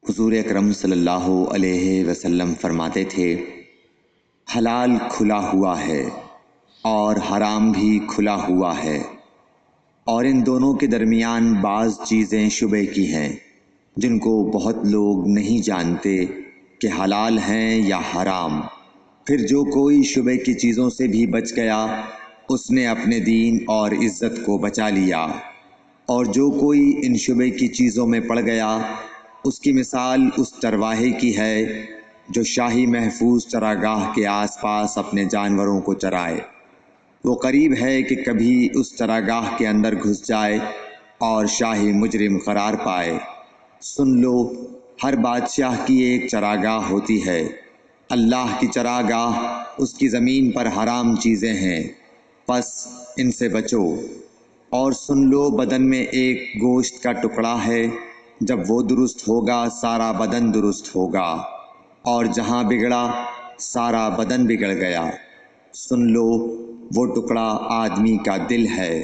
حضور اکرم صلی اللہ علیہ وسلم فرماتے تھے، حلال کھلا ہوا ہے اور حرام بھی کھلا ہوا ہے، اور ان دونوں کے درمیان بعض چیزیں شبے کی ہیں جن کو بہت لوگ نہیں جانتے کہ حلال ہیں یا حرام۔ پھر جو کوئی شبے کی چیزوں سے بھی بچ گیا اس نے اپنے دین اور عزت کو بچا لیا، اور جو کوئی ان شبے کی چیزوں میں پڑ گیا اس کی مثال اس چرواہے کی ہے جو شاہی محفوظ چراگاہ کے آس پاس اپنے جانوروں کو چرائے۔ وہ قریب ہے کہ کبھی اس چراگاہ کے اندر گھس جائے اور شاہی مجرم قرار پائے۔ سن لو، ہر بادشاہ کی ایک چراگاہ ہوتی ہے، اللہ کی چراگاہ اس کی زمین پر حرام چیزیں ہیں، پس ان سے بچو۔ اور سن لو، بدن میں ایک گوشت کا ٹکڑا ہے، جب وہ درست ہوگا سارا بدن درست ہوگا، اور جہاں بگڑا سارا بدن بگڑ گیا۔ سن لو، وہ ٹکڑا آدمی کا دل ہے۔